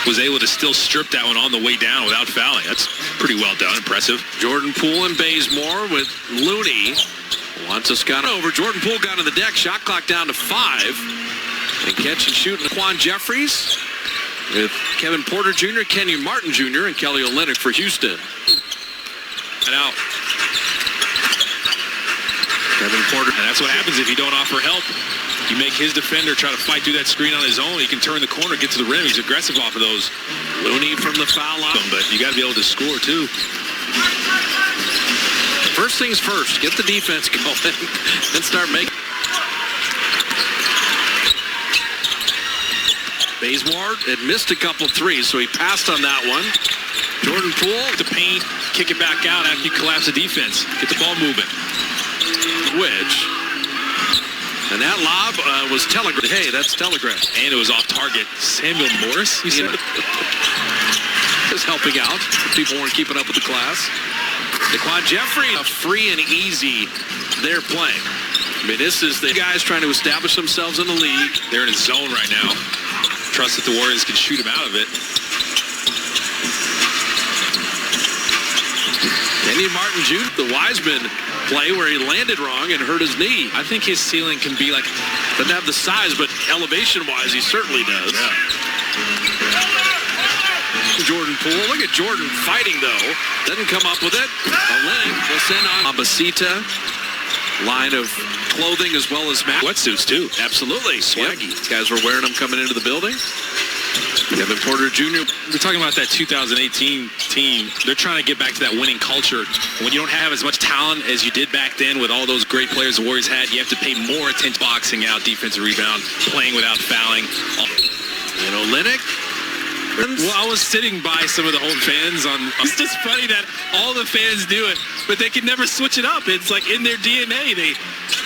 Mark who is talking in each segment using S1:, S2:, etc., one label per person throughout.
S1: was able to still strip that one on the way down without fouling. That's pretty well done. Impressive.
S2: Jordan Poole and Bazemore with Looney. Juan Toscano over. Jordan Poole got on the deck. Shot clock down to 5. And catch and shoot Quan Jeffries with Kevin Porter Jr., Kenyon Martin Jr., and Kelly Olynyk for Houston.
S1: And out. Kevin Porter. And that's what happens if you don't offer help. You make his defender try to fight through that screen on his own. He can turn the corner, get to the rim. He's aggressive off of those.
S2: Looney from the foul line.
S1: But you got to be able to score, too.
S2: First things first, get the defense going and start making. Bazemore had missed a couple threes, so he passed on that one. Jordan Poole
S1: to paint, kick it back out after you collapse the defense. Get the ball moving.
S2: And that lob was telegraphed. Hey, that's telegraphed.
S1: And it was off target. Samuel Morris, you said?
S2: Just helping out. People weren't keeping up with the class. Quan Jeffries, free and easy. They're playing. I mean, this is the guys trying to establish themselves in the league.
S1: They're in a zone right now. Trust that the Warriors can shoot him out of it.
S2: Kenyon Martin Jr., the Wiseman play where he landed wrong and hurt his knee.
S1: I think his ceiling can be like,
S2: doesn't have the size, but elevation-wise, he certainly does.
S1: Yeah.
S2: Jordan Poole. Look at Jordan fighting, though. Doesn't come up with it. Olynyk will send on Abasita. Line of clothing as well as
S1: wetsuits, too.
S2: Absolutely. Swaggy. Yep. Guys were wearing them coming into the building. Kevin Porter Jr.
S1: We're talking about that 2018 team. They're trying to get back to that winning culture. When you don't have as much talent as you did back then with all those great players the Warriors had, you have to pay more attention boxing out, defensive rebound, playing without fouling.
S2: And Olynyk.
S1: Well, I was sitting by some of the home fans on. It's just funny that all the fans do it, but they can never switch it up. It's like in their DNA. They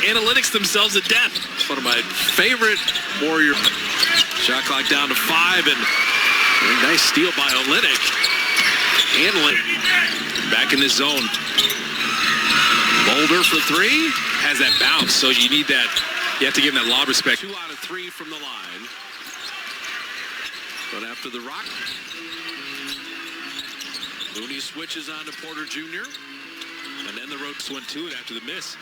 S1: analytics themselves to death.
S2: It's one of my favorite Warrior. Shot clock down to 5, and a nice steal by Olynyk. Handling
S1: back in the zone.
S2: Mulder for 3.
S1: Has that bounce, so you need that. You have to give him that lob respect.
S2: 2 out of 3 from the line. But after the rock, Looney switches on to Porter Jr.
S1: And then the ropes went to it after the miss.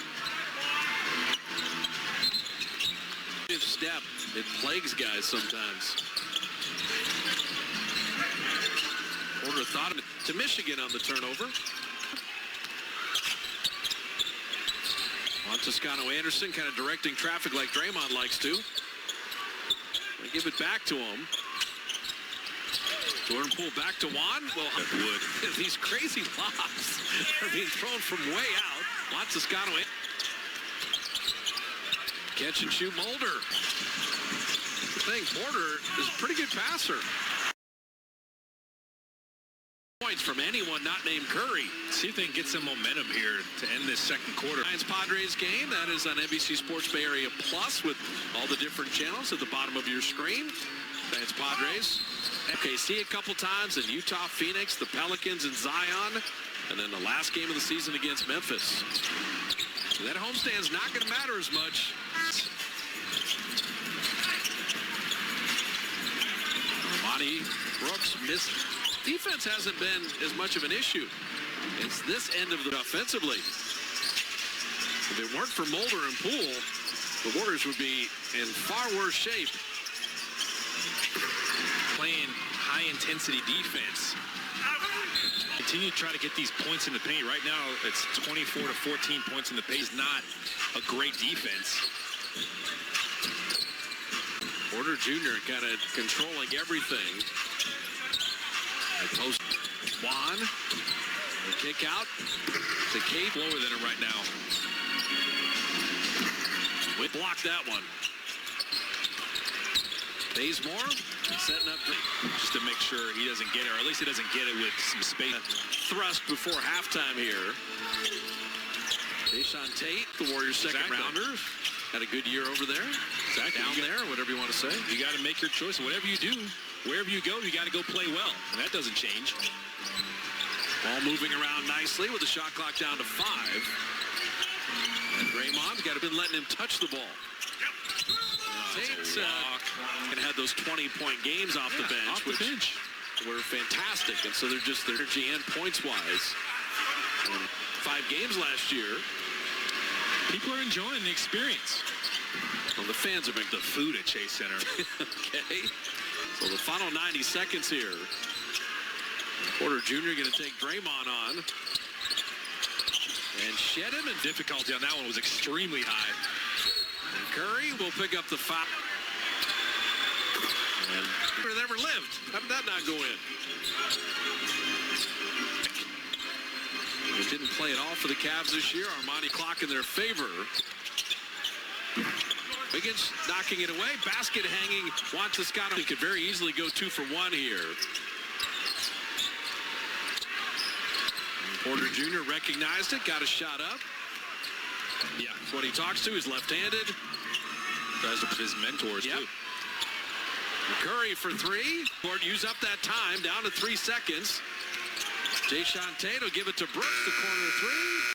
S2: Step. It plagues guys sometimes. Porter thought of it to Michigan on the turnover. On Toscano Anderson kind of directing traffic like Draymond likes to. They give it back to him. Jordan Poole back to Juan. Well, these crazy lobs are being thrown from way out. Juan Toscano. Catch and shoot Mulder. The thing, Porter is a pretty good passer. Points from anyone not named Curry.
S1: See if they can get some momentum here to end this second quarter.
S2: Lions-Padres game, that is on NBC Sports Bay Area Plus with all the different channels at the bottom of your screen. Lions-Padres. OKC a couple times, and Utah, Phoenix, the Pelicans, and Zion. And then the last game of the season against Memphis. So that homestand's not going to matter as much. Armani Brooks missed. Defense hasn't been as much of an issue. It's this end of the offensively. If it weren't for Mulder and Poole, the Warriors would be in far worse shape.
S1: Playing high-intensity defense. Continue to try to get these points in the paint. Right now, it's 24 to 14 points in the paint. It's not a great defense.
S2: Porter Jr. kind of controlling everything. Post Juan. The kick out. The Cape
S1: lower than him right now.
S2: We blocked that one. Bazemore setting up
S1: just to make sure he doesn't get it, or at least he doesn't get it with some space.
S2: Thrust before halftime here. Jae'Sean Tate, the Warriors' second rounder, had a good year over there. Down there, whatever you want to say.
S1: You got to make your choice. Whatever you do, wherever you go, you got to go play well, and that doesn't change.
S2: Ball moving around nicely with the shot clock down to 5. And Draymond's got to been letting him touch the ball. Tate and had those 20-point games off the bench,
S1: off the bench.
S2: Were fantastic, and so they're just their energy and points-wise. 5 games last year.
S1: People are enjoying the experience.
S2: Well, the fans are making
S1: The food at Chase Center.
S2: okay. So the final 90 seconds here. Porter Jr. going to take Draymond on. And shed him, and
S1: Difficulty on that one was extremely high.
S2: Curry will pick up the foul. And never lived. How did that not go in? It didn't play at all for the Cavs this year. Armani clock in their favor. Wiggins knocking it away. Basket hanging. Juan Toscano could very easily go 2 for 1 here. Porter Jr. recognized it. Got a shot up.
S1: Yeah.
S2: That's what he talks to. He's left-handed.
S1: Tries to put his mentors,
S2: Yep.
S1: too.
S2: Curry for 3. Lord, use up that time. Down to 3 seconds. Jayshawn Tate will give it to Brooks. The corner 3.